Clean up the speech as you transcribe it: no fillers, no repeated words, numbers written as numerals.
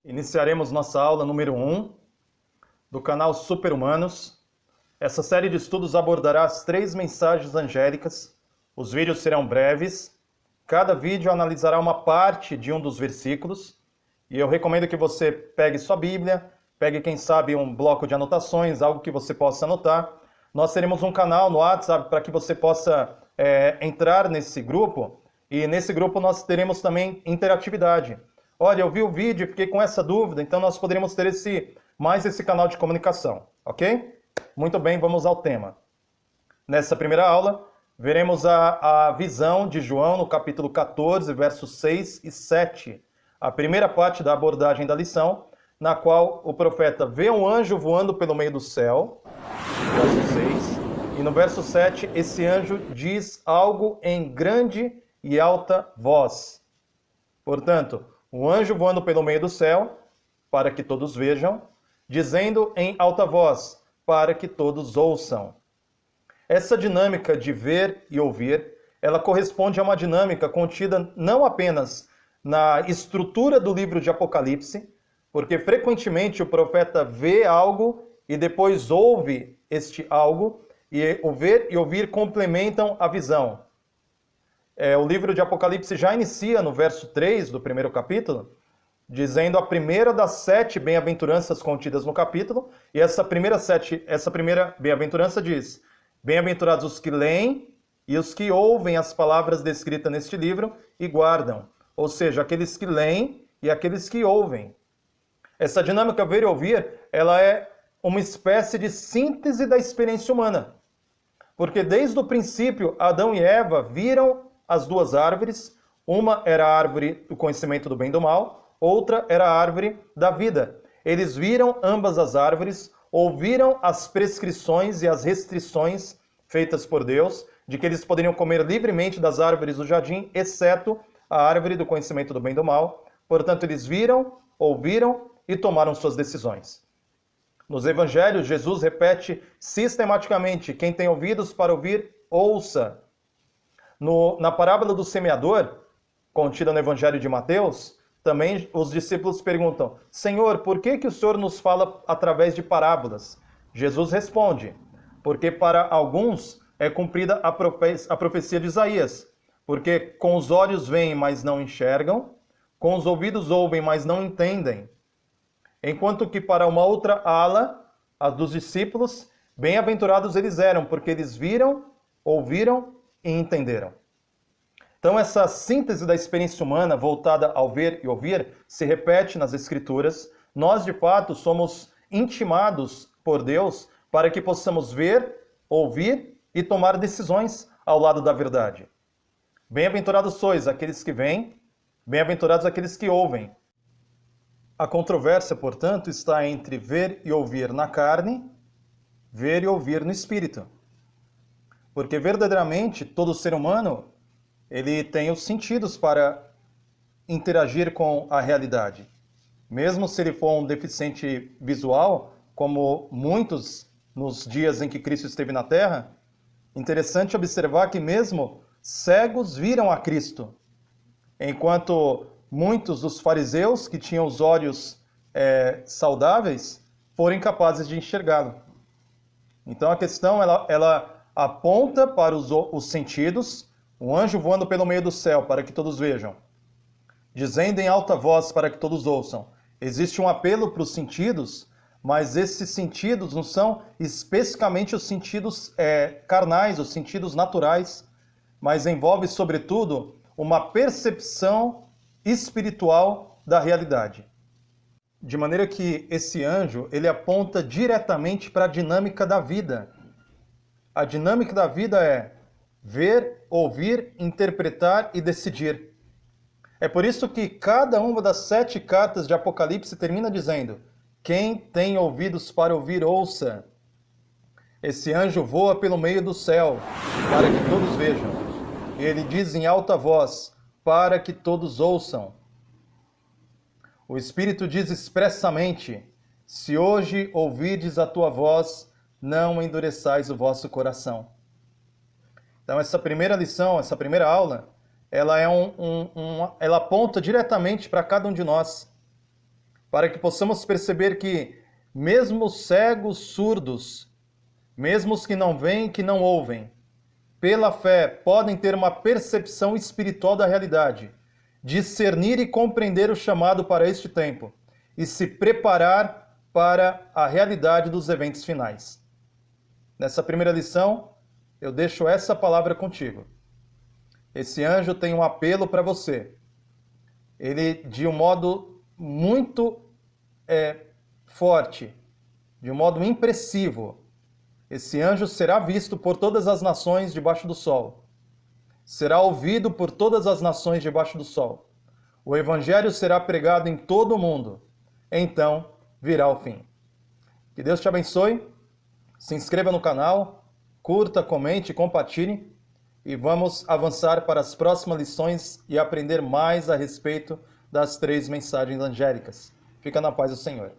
Iniciaremos nossa aula número 1 do canal Super-Humanos. Essa série de estudos abordará as 3 mensagens angélicas. Os vídeos serão breves. Cada vídeo analisará uma parte de um dos versículos. E eu recomendo que você pegue sua Bíblia, pegue, quem sabe, um bloco de anotações, algo que você possa anotar. Nós teremos um canal no WhatsApp para que você possa entrar nesse grupo. E nesse grupo nós teremos também interatividade. Olha, eu vi o vídeo e fiquei com essa dúvida, então nós poderíamos ter esse canal de comunicação, ok? Muito bem, vamos ao tema. Nessa primeira aula, veremos a visão de João no capítulo 14, versos 6 e 7. A primeira parte da abordagem da lição, na qual o profeta vê um anjo voando pelo meio do céu, verso 6, e no verso 7, esse anjo diz algo em grande e alta voz. Portanto, um anjo voando pelo meio do céu, para que todos vejam, dizendo em alta voz, para que todos ouçam. Essa dinâmica de ver e ouvir, ela corresponde a uma dinâmica contida não apenas na estrutura do livro de Apocalipse, porque frequentemente o profeta vê algo e depois ouve este algo, e o ver e ouvir complementam a visão. O livro de Apocalipse já inicia no verso 3 do primeiro capítulo, dizendo a primeira das 7 bem-aventuranças contidas no capítulo, e essa primeira bem-aventurança diz: bem-aventurados os que leem e os que ouvem as palavras descritas neste livro e guardam, ou seja, aqueles que leem e aqueles que ouvem. Essa dinâmica ver e ouvir, ela é uma espécie de síntese da experiência humana, porque desde o princípio Adão e Eva viram as 2 árvores, uma era a árvore do conhecimento do bem e do mal, outra era a árvore da vida. Eles viram ambas as árvores, ouviram as prescrições e as restrições feitas por Deus, de que eles poderiam comer livremente das árvores do jardim, exceto a árvore do conhecimento do bem e do mal. Portanto, eles viram, ouviram e tomaram suas decisões. Nos evangelhos, Jesus repete sistematicamente: quem tem ouvidos para ouvir, ouça. Na parábola do semeador, contida no Evangelho de Mateus, também os discípulos perguntam: Senhor, por que o Senhor nos fala através de parábolas? Jesus responde: porque para alguns é cumprida a profecia de Isaías, porque com os olhos veem, mas não enxergam, com os ouvidos ouvem, mas não entendem. Enquanto que para uma outra ala, a dos discípulos, bem-aventurados eles eram, porque eles viram, ouviram e entenderam. Então essa síntese da experiência humana voltada ao ver e ouvir se repete nas Escrituras. Nós, de fato, somos intimados por Deus para que possamos ver, ouvir e tomar decisões ao lado da verdade. Bem-aventurados sois aqueles que veem, bem-aventurados aqueles que ouvem. A controvérsia, portanto, está entre ver e ouvir na carne, ver e ouvir no espírito. Porque verdadeiramente todo ser humano, ele tem os sentidos para interagir com a realidade. Mesmo se ele for um deficiente visual, como muitos nos dias em que Cristo esteve na Terra, interessante observar que mesmo cegos viram a Cristo, enquanto muitos dos fariseus que tinham os olhos saudáveis foram incapazes de enxergá-lo. Então a questão ela aponta para os sentidos, um anjo voando pelo meio do céu para que todos vejam, dizendo em alta voz para que todos ouçam. Existe um apelo para os sentidos, mas esses sentidos não são especificamente os sentidos carnais, os sentidos naturais, mas envolve, sobretudo, uma percepção espiritual da realidade. De maneira que esse anjo, ele aponta diretamente para a dinâmica da vida. A dinâmica da vida é ver, ouvir, interpretar e decidir. É por isso que cada uma das 7 cartas de Apocalipse termina dizendo: quem tem ouvidos para ouvir, ouça. Esse anjo voa pelo meio do céu, para que todos vejam. E ele diz em alta voz, para que todos ouçam. O Espírito diz expressamente: se hoje ouvides a tua voz, não endureçais o vosso coração. Então essa primeira lição, essa primeira aula, ela aponta diretamente para cada um de nós. para que possamos perceber que, mesmo os cegos, surdos, mesmo os que não veem, que não ouvem, pela fé podem ter uma percepção espiritual da realidade, discernir e compreender o chamado para este tempo e se preparar para a realidade dos eventos finais. Nessa primeira lição, eu deixo essa palavra contigo. Esse anjo tem um apelo para você. Ele, de um modo muito forte, de um modo impressivo, esse anjo será visto por todas as nações debaixo do sol. Será ouvido por todas as nações debaixo do sol. O evangelho será pregado em todo o mundo. Então virá o fim. Que Deus te abençoe. Se inscreva no canal, curta, comente, compartilhe e vamos avançar para as próximas lições e aprender mais a respeito das 3 mensagens angélicas. Fica na paz do Senhor.